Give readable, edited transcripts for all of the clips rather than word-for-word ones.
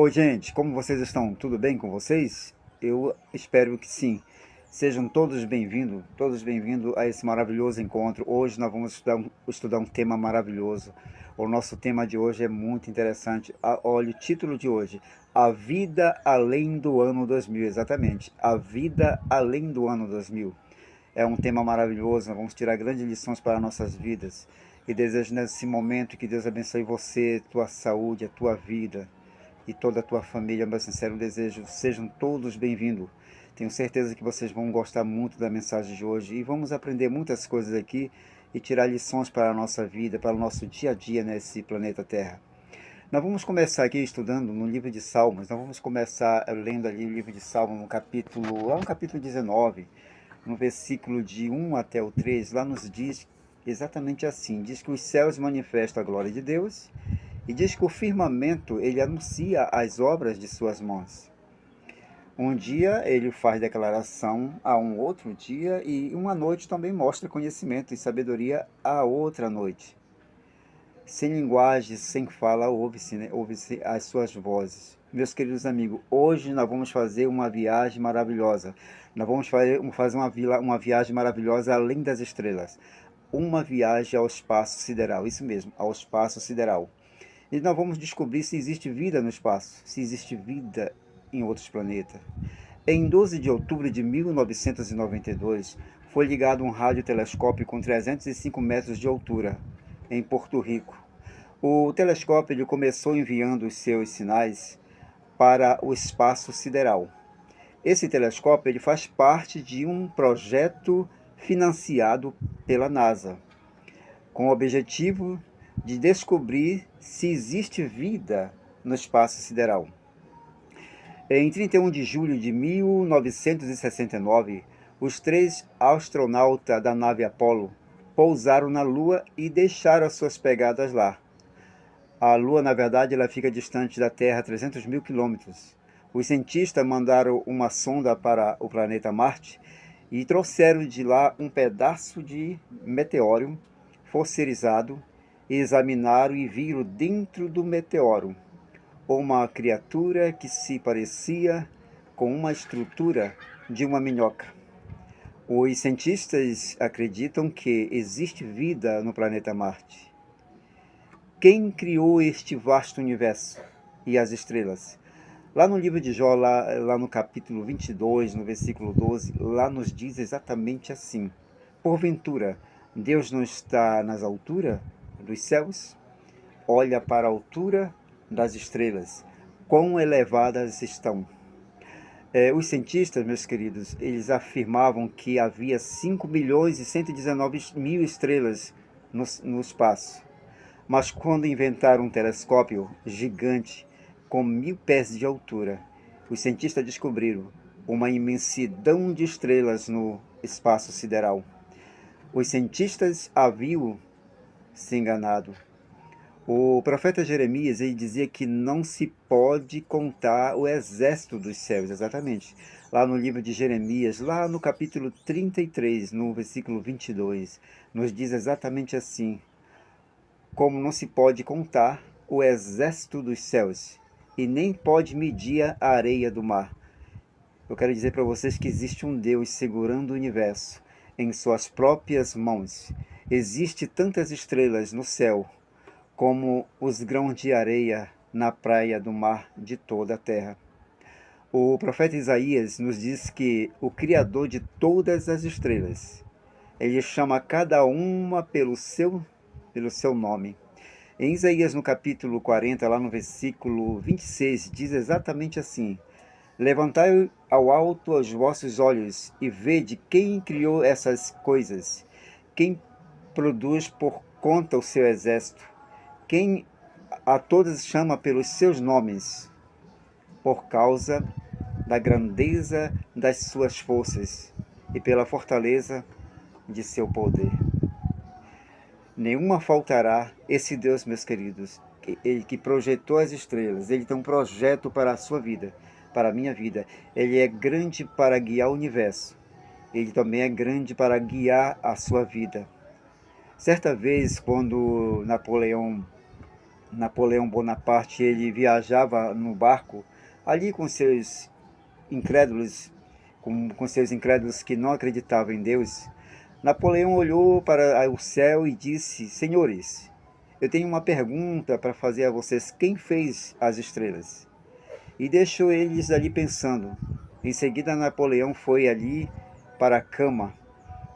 Oi, gente, como vocês estão? Tudo bem com vocês? Eu espero que sim. Sejam todos bem-vindos a esse maravilhoso encontro. Hoje nós vamos estudar um tema maravilhoso. O nosso tema de hoje é muito interessante. Olha o título de hoje: A Vida Além do Ano 2000. Exatamente, A Vida Além do Ano 2000. É um tema maravilhoso, nós vamos tirar grandes lições para nossas vidas. E desejo nesse momento que Deus abençoe você, tua saúde, a tua vida e toda a tua família. Meu sincero desejo, sejam todos bem-vindos. Tenho certeza que vocês vão gostar muito da mensagem de hoje e vamos aprender muitas coisas aqui e tirar lições para a nossa vida, para o nosso dia a dia nesse planeta Terra. Nós vamos começar aqui estudando no livro de Salmos. Nós vamos começar lendo ali o livro de Salmos lá no capítulo 19, no versículo de 1 até o 3. Lá nos diz exatamente assim: diz que os céus manifestam a glória de Deus e diz que o firmamento ele anuncia as obras de suas mãos. Um dia ele faz declaração a um outro dia, e uma noite também mostra conhecimento e sabedoria a outra noite. Sem linguagem, sem fala, ouve-se, né? Ouve-se as suas vozes. Meus queridos amigos, hoje nós vamos fazer uma viagem maravilhosa. Nós vamos fazer uma viagem maravilhosa além das estrelas. Uma viagem ao espaço sideral, isso mesmo, ao espaço sideral. E nós vamos descobrir se existe vida no espaço, se existe vida em outros planetas. Em 12 de outubro de 1992, foi ligado um radiotelescópio com 305 metros de altura, em Porto Rico. O telescópio ele começou enviando os seus sinais para o espaço sideral. Esse telescópio ele faz parte de um projeto financiado pela NASA, com o objetivo de descobrir se existe vida no espaço sideral. Em 31 de julho de 1969, os 3 astronautas da nave Apollo pousaram na Lua e deixaram as suas pegadas lá. A Lua, na verdade, ela fica distante da Terra 300 mil quilômetros. Os cientistas mandaram uma sonda para o planeta Marte e trouxeram de lá um pedaço de meteoro fossilizado, examinaram e viram dentro do meteoro uma criatura que se parecia com uma estrutura de uma minhoca. Os cientistas acreditam que existe vida no planeta Marte. Quem criou este vasto universo e as estrelas? Lá no livro de Jó, lá no capítulo 22, no versículo 12, lá nos diz exatamente assim: Porventura, Deus não está nas alturas dos céus? Olha para a altura das estrelas, quão elevadas estão. Os cientistas, meus queridos, eles afirmavam que havia 5 milhões e 119 mil estrelas no espaço. Mas quando inventaram um telescópio gigante com 1000 pés de altura, os cientistas descobriram uma imensidão de estrelas no espaço sideral. Os cientistas haviam se enganado. O profeta Jeremias ele dizia que não se pode contar o exército dos céus, exatamente. Lá no livro de Jeremias, lá no capítulo 33, no versículo 22, nos diz exatamente assim: como não se pode contar o exército dos céus, e nem pode medir a areia do mar. Eu quero dizer para vocês que existe um Deus segurando o universo em suas próprias mãos. Existe tantas estrelas no céu como os grãos de areia na praia do mar de toda a terra. O profeta Isaías nos diz que o Criador de todas as estrelas, ele chama cada uma pelo seu nome. Em Isaías, no capítulo 40, lá no versículo 26, diz exatamente assim: Levantai ao alto os vossos olhos e vede quem criou essas coisas, quem produz por conta o seu exército, quem a todas chama pelos seus nomes, por causa da grandeza das suas forças e pela fortaleza de seu poder. Nenhuma faltará esse Deus, meus queridos, ele que projetou as estrelas. Ele tem um projeto para a sua vida, para a minha vida. Ele é grande para guiar o universo. Ele também é grande para guiar a sua vida. Certa vez, quando Napoleão Napoleão Bonaparte, ele viajava no barco ali com seus incrédulos, com seus incrédulos que não acreditavam em Deus. Napoleão olhou para o céu e disse: Senhores, eu tenho uma pergunta para fazer a vocês. Quem fez as estrelas? E deixou eles ali pensando. Em seguida, Napoleão foi ali para a cama,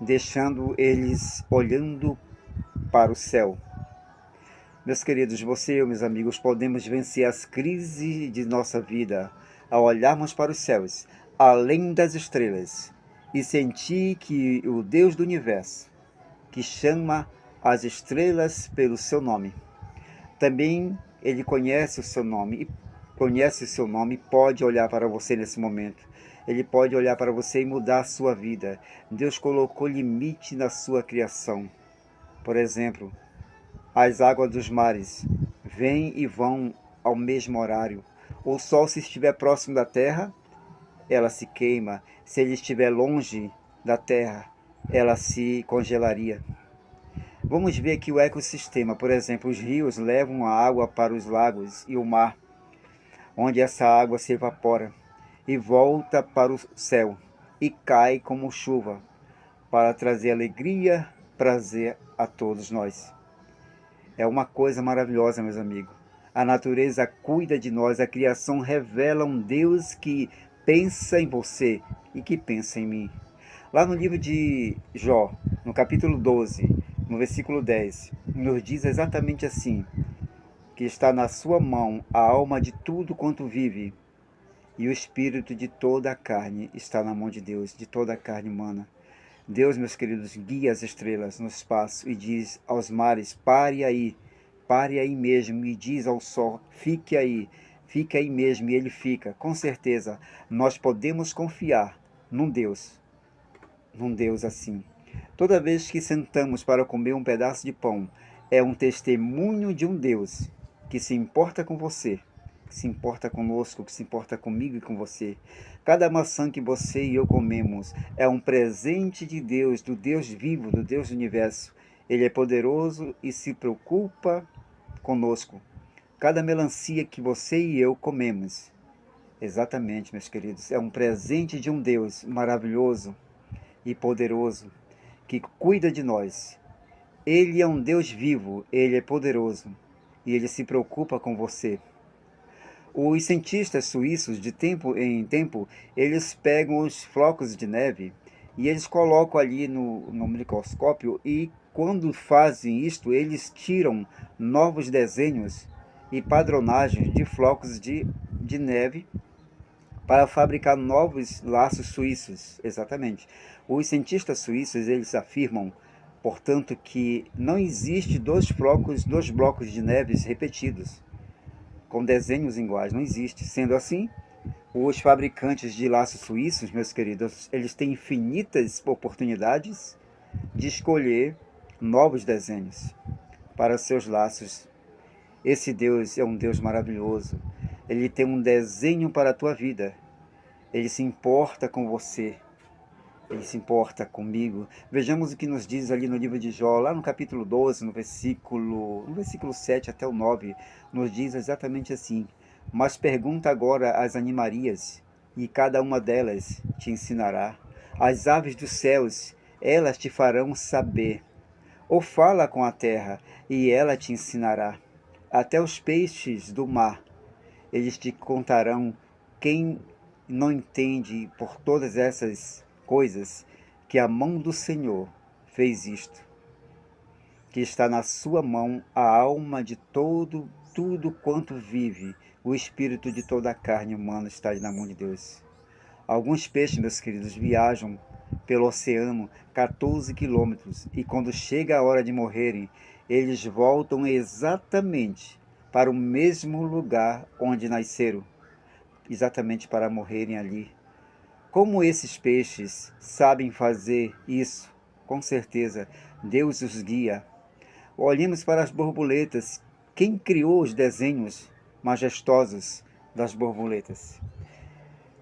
deixando eles olhando para o céu. Meus queridos, você e eu, meus amigos, podemos vencer as crises de nossa vida ao olharmos para os céus, além das estrelas, e sentir que o Deus do universo, que chama as estrelas pelo seu nome, também ele conhece o seu nome e pode olhar para você nesse momento. Ele pode olhar para você e mudar a sua vida. Deus colocou limite na sua criação. Por exemplo, as águas dos mares vêm e vão ao mesmo horário. O sol, se estiver próximo da terra, ela se queima. Se ele estiver longe da terra, ela se congelaria. Vamos ver aqui o ecossistema. Por exemplo, os rios levam a água para os lagos e o mar, onde essa água se evapora e volta para o céu e cai como chuva, para trazer alegria, prazer a todos nós. É uma coisa maravilhosa, meus amigos. A natureza cuida de nós, a criação revela um Deus que pensa em você e que pensa em mim. Lá no livro de Jó, no capítulo 12, no versículo 10, nos diz exatamente assim, que está na sua mão a alma de tudo quanto vive, e o espírito de toda a carne está na mão de Deus, de toda a carne humana. Deus, meus queridos, guia as estrelas no espaço e diz aos mares: pare aí mesmo, e diz ao sol: fique aí mesmo, e ele fica. Com certeza, nós podemos confiar num Deus assim. Toda vez que sentamos para comer um pedaço de pão, é um testemunho de um Deus que se importa com você, que se importa conosco, que se importa comigo e com você. Cada maçã que você e eu comemos é um presente de Deus, do Deus vivo, do Deus do universo. Ele é poderoso e se preocupa conosco. Cada melancia que você e eu comemos, exatamente, meus queridos, é um presente de um Deus maravilhoso e poderoso, que cuida de nós. Ele é um Deus vivo, ele é poderoso e ele se preocupa com você. Os cientistas suíços, de tempo em tempo, eles pegam os flocos de neve e eles colocam ali no microscópio, e quando fazem isto, eles tiram novos desenhos e padronagens de flocos de neve para fabricar novos laços suíços. Exatamente. Os cientistas suíços, eles afirmam, portanto, que não existe dois blocos de neves repetidos com desenhos iguais, não existe. Sendo assim, os fabricantes de laços suíços, meus queridos, eles têm infinitas oportunidades de escolher novos desenhos para seus laços. Esse Deus é um Deus maravilhoso. Ele tem um desenho para a tua vida. Ele se importa com você. Ele se importa comigo. Vejamos o que nos diz ali no livro de Jó, lá no capítulo 12, no versículo 7 até o 9, nos diz exatamente assim: mas pergunta agora às animarias, e cada uma delas te ensinará. As aves dos céus, elas te farão saber. Ou fala com a terra, e ela te ensinará. Até os peixes do mar, eles te contarão. Quem não entende por todas essas coisas que a mão do Senhor fez isto, que está na sua mão a alma de tudo quanto vive, o espírito de toda a carne humana está na mão de Deus. Alguns peixes, meus queridos, viajam pelo oceano 14 quilômetros, e quando chega a hora de morrerem, eles voltam exatamente para o mesmo lugar onde nasceram, exatamente para morrerem ali. Como esses peixes sabem fazer isso? Com certeza, Deus os guia. Olhemos para as borboletas. Quem criou os desenhos majestosos das borboletas?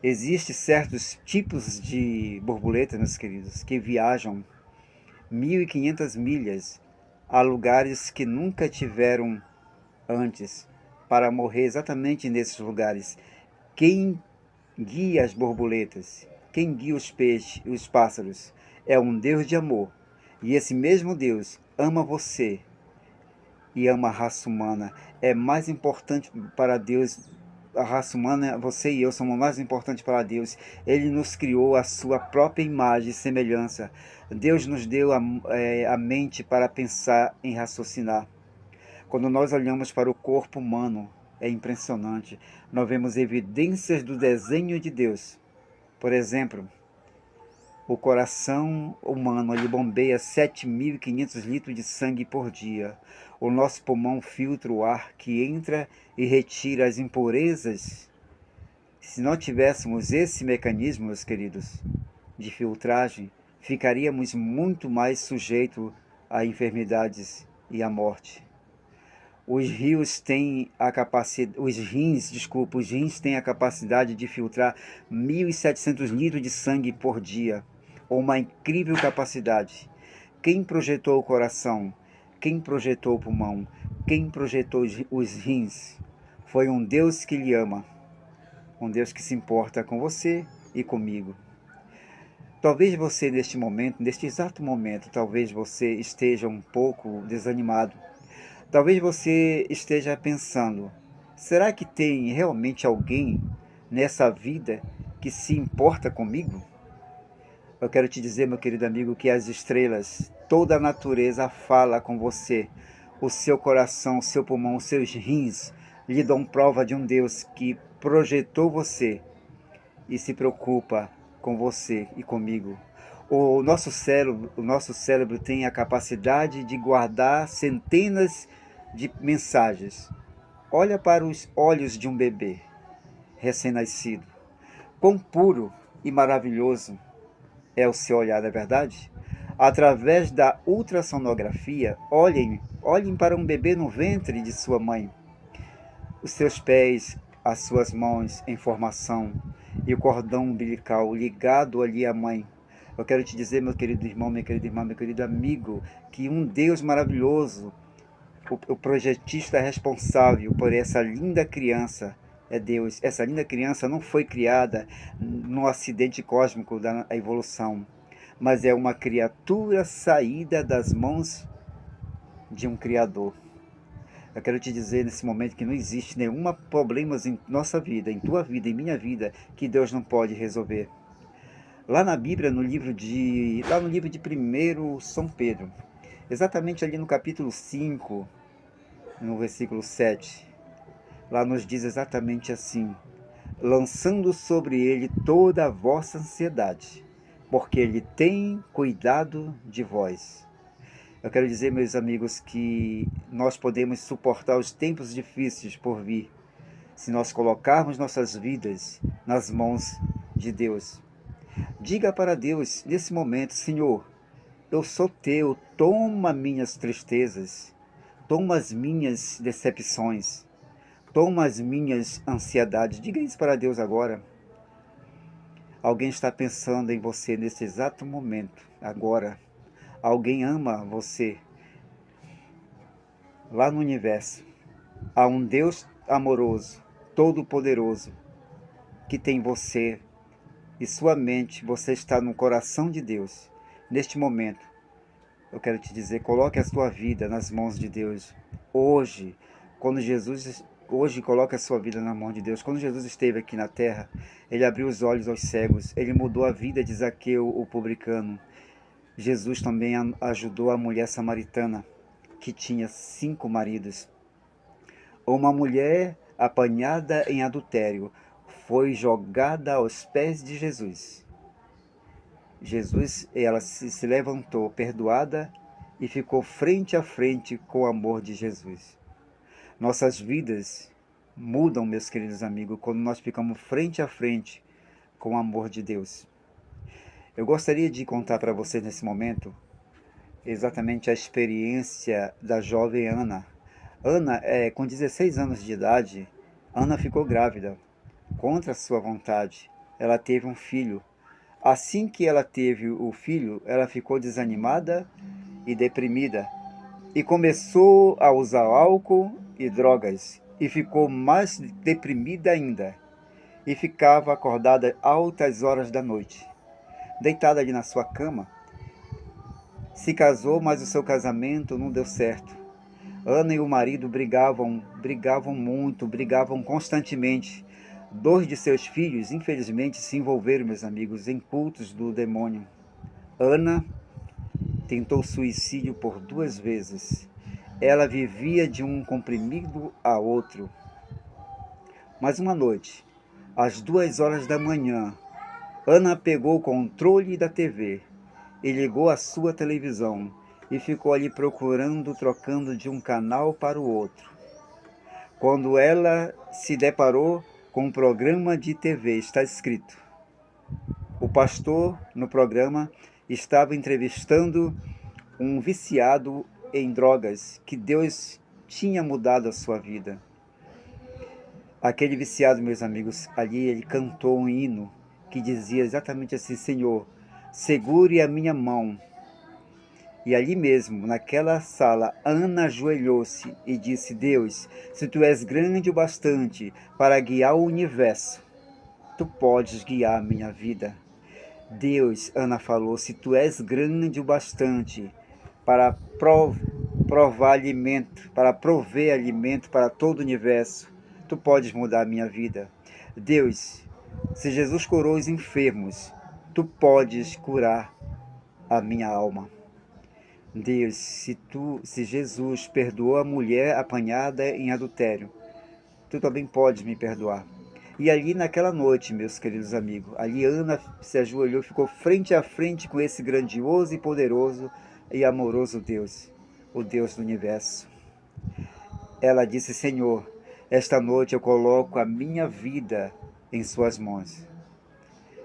Existem certos tipos de borboletas, meus queridos, que viajam 1.500 milhas a lugares que nunca tiveram antes para morrer exatamente nesses lugares. Quem guia as borboletas, quem guia os peixes e os pássaros, é um Deus de amor. E esse mesmo Deus ama você e ama a raça humana. É mais importante para Deus, a raça humana, você e eu somos mais importantes para Deus. Ele nos criou a sua própria imagem e semelhança. Deus nos deu a mente para pensar e raciocinar. Quando nós olhamos para o corpo humano, é impressionante. Nós vemos evidências do desenho de Deus. Por exemplo, o coração humano ele bombeia 7.500 litros de sangue por dia. O nosso pulmão filtra o ar que entra e retira as impurezas. Se não tivéssemos esse mecanismo, meus queridos, de filtragem, ficaríamos muito mais sujeitos a enfermidades e à morte. Os rins têm a capacidade de filtrar 1.700 litros de sangue por dia, uma incrível capacidade. Quem projetou o coração? Quem projetou o pulmão? Quem projetou os rins? Foi um Deus que lhe ama, um Deus que se importa com você e comigo. Talvez você neste momento, neste exato momento, talvez você esteja um pouco desanimado. Talvez você esteja pensando, será que tem realmente alguém nessa vida que se importa comigo? Eu quero te dizer, meu querido amigo, que as estrelas, toda a natureza fala com você. O seu coração, o seu pulmão, os seus rins lhe dão prova de um Deus que projetou você e se preocupa com você e comigo. O nosso cérebro tem a capacidade de guardar centenas de mensagens. Olha para os olhos de um bebê recém-nascido. Quão puro e maravilhoso é o seu olhar, não é verdade? Através da ultrassonografia, olhem para um bebê no ventre de sua mãe. Os seus pés, as suas mãos em formação e o cordão umbilical ligado ali à mãe. Eu quero te dizer, meu querido irmão, minha querida irmã, meu querido amigo, que um Deus maravilhoso, o projetista responsável por essa linda criança é Deus. Essa linda criança não foi criada num acidente cósmico da evolução, mas é uma criatura saída das mãos de um Criador. Eu quero te dizer nesse momento que não existe nenhum problema em nossa vida, em tua vida, em minha vida, que Deus não pode resolver. Lá na Bíblia, lá no livro de 1 São Pedro, exatamente ali no capítulo 5, no versículo 7, lá nos diz exatamente assim: lançando sobre ele toda a vossa ansiedade, porque ele tem cuidado de vós. Eu quero dizer, meus amigos, que nós podemos suportar os tempos difíceis por vir, se nós colocarmos nossas vidas nas mãos de Deus. Diga para Deus nesse momento: Senhor, eu sou teu, toma minhas tristezas, toma as minhas decepções, toma as minhas ansiedades. Diga isso para Deus agora. Alguém está pensando em você nesse exato momento, agora. Alguém ama você. Lá no universo, há um Deus amoroso, todo-poderoso, que tem você e sua mente. Você está no coração de Deus. Neste momento, eu quero te dizer, coloque a sua vida nas mãos de Deus. Hoje, coloque a sua vida na mão de Deus. Quando Jesus esteve aqui na terra, ele abriu os olhos aos cegos, ele mudou a vida de Zaqueu, o publicano. Jesus também ajudou a mulher samaritana, que tinha 5 maridos. Uma mulher apanhada em adultério foi jogada aos pés de Jesus. Ela se levantou perdoada e ficou frente a frente com o amor de Jesus. Nossas vidas mudam, meus queridos amigos, quando nós ficamos frente a frente com o amor de Deus. Eu gostaria de contar para vocês nesse momento exatamente a experiência da jovem Ana. Ana, com 16 anos de idade, Ana ficou grávida, contra sua vontade. Ela teve um filho. Assim que ela teve o filho, ela ficou desanimada e deprimida, e começou a usar álcool e drogas e ficou mais deprimida ainda e ficava acordada altas horas da noite. Deitada ali na sua cama, se casou, mas o seu casamento não deu certo. Ana e o marido brigavam muito, brigavam constantemente. Dois de seus filhos, infelizmente, se envolveram, meus amigos, em cultos do demônio. Ana tentou suicídio por 2 vezes. Ela vivia de um comprimido a outro. Mas uma noite, às 2 horas da manhã, Ana pegou o controle da TV e ligou a sua televisão e ficou ali procurando, trocando de um canal para o outro. Quando ela se deparou com um programa de TV, está escrito: o pastor no programa estava entrevistando um viciado em drogas que Deus tinha mudado a sua vida. Aquele viciado, meus amigos, ali ele cantou um hino que dizia exatamente assim: Senhor, segure a minha mão. E ali mesmo, naquela sala, Ana ajoelhou-se e disse: Deus, se tu és grande o bastante para guiar o universo, tu podes guiar a minha vida. Deus, Ana falou, se tu és grande o bastante para provar alimento, para prover alimento para todo o universo, tu podes mudar a minha vida. Deus, se Jesus curou os enfermos, tu podes curar a minha alma. Deus, se Jesus perdoou a mulher apanhada em adultério, tu também podes me perdoar. E ali naquela noite, meus queridos amigos, ali Ana se ajoelhou, ficou frente a frente com esse grandioso e poderoso e amoroso Deus, o Deus do universo. Ela disse: Senhor, esta noite eu coloco a minha vida em suas mãos.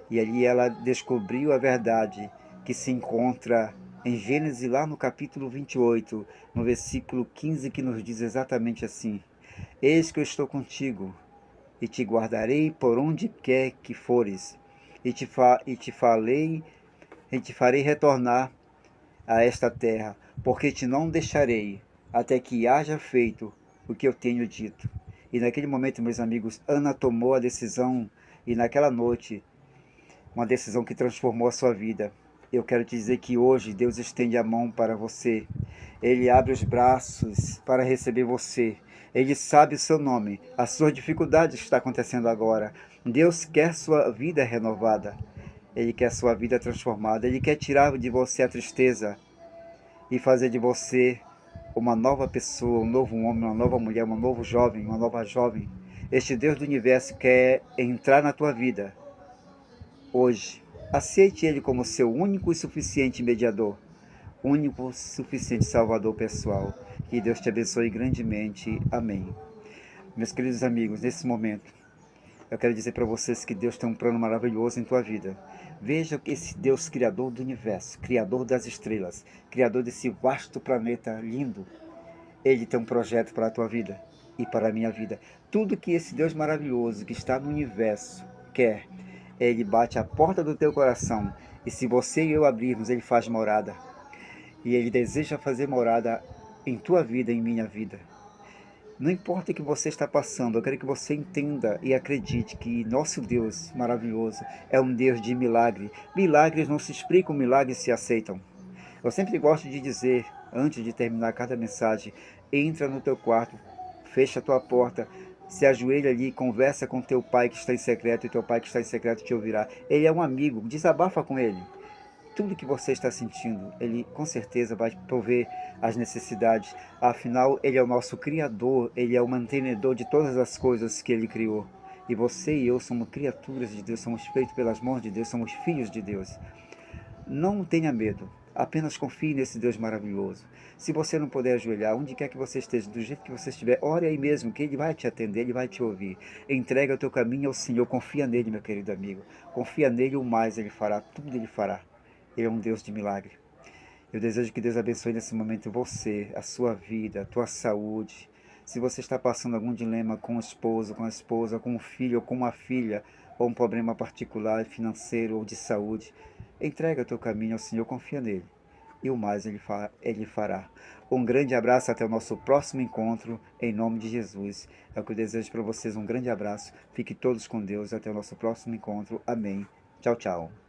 E ali ela descobriu a verdade que se encontra em Gênesis, lá no capítulo 28, no versículo 15, que nos diz exatamente assim: Eis que eu estou contigo, e te guardarei por onde quer que fores, e te farei retornar a esta terra, porque te não deixarei, até que haja feito o que eu tenho dito. E naquele momento, meus amigos, Ana tomou a decisão, e naquela noite, uma decisão que transformou a sua vida. Eu quero te dizer que hoje Deus estende a mão para você. Ele abre os braços para receber você. Ele sabe o seu nome, as suas dificuldades que está acontecendo agora. Deus quer sua vida renovada. Ele quer sua vida transformada. Ele quer tirar de você a tristeza e fazer de você uma nova pessoa, um novo homem, uma nova mulher, um novo jovem, uma nova jovem. Este Deus do universo quer entrar na tua vida hoje. Aceite Ele como seu único e suficiente mediador, único e suficiente salvador pessoal. Que Deus te abençoe grandemente. Amém. Meus queridos amigos, nesse momento, eu quero dizer para vocês que Deus tem um plano maravilhoso em tua vida. Veja esse Deus criador do universo, criador das estrelas, criador desse vasto planeta lindo. Ele tem um projeto para a tua vida e para a minha vida. Tudo que esse Deus maravilhoso que está no universo quer, Ele bate a porta do teu coração, e se você e eu abrirmos, Ele faz morada. E Ele deseja fazer morada em tua vida e em minha vida. Não importa o que você está passando, eu quero que você entenda e acredite que nosso Deus maravilhoso é um Deus de milagre. Milagres não se explicam, milagres se aceitam. Eu sempre gosto de dizer, antes de terminar cada mensagem, entra no teu quarto, fecha a tua porta, se ajoelha ali, conversa com teu pai que está em secreto, e teu pai que está em secreto te ouvirá. Ele é um amigo, desabafa com ele. Tudo que você está sentindo, Ele com certeza vai prover as necessidades. Afinal, Ele é o nosso Criador, Ele é o mantenedor de todas as coisas que Ele criou. E você e eu somos criaturas de Deus, somos feitos pelas mãos de Deus, somos filhos de Deus. Não tenha medo, apenas confie nesse Deus maravilhoso. Se você não puder ajoelhar, onde quer que você esteja, do jeito que você estiver, ore aí mesmo, que Ele vai te atender, Ele vai te ouvir. Entrega o teu caminho ao Senhor, confia nele, meu querido amigo. Confia nele, o mais Ele fará, tudo Ele fará. Ele é um Deus de milagre. Eu desejo que Deus abençoe nesse momento você, a sua vida, a tua saúde. Se você está passando algum dilema com o esposo, com a esposa, com o filho ou com uma filha, ou um problema particular, financeiro ou de saúde, entrega o teu caminho ao Senhor, confia nele. e o mais ele fará. Um grande abraço, até o nosso próximo encontro, em nome de Jesus. É o que eu desejo para vocês, um grande abraço. Fiquem todos com Deus, até o nosso próximo encontro. Amém. Tchau, tchau.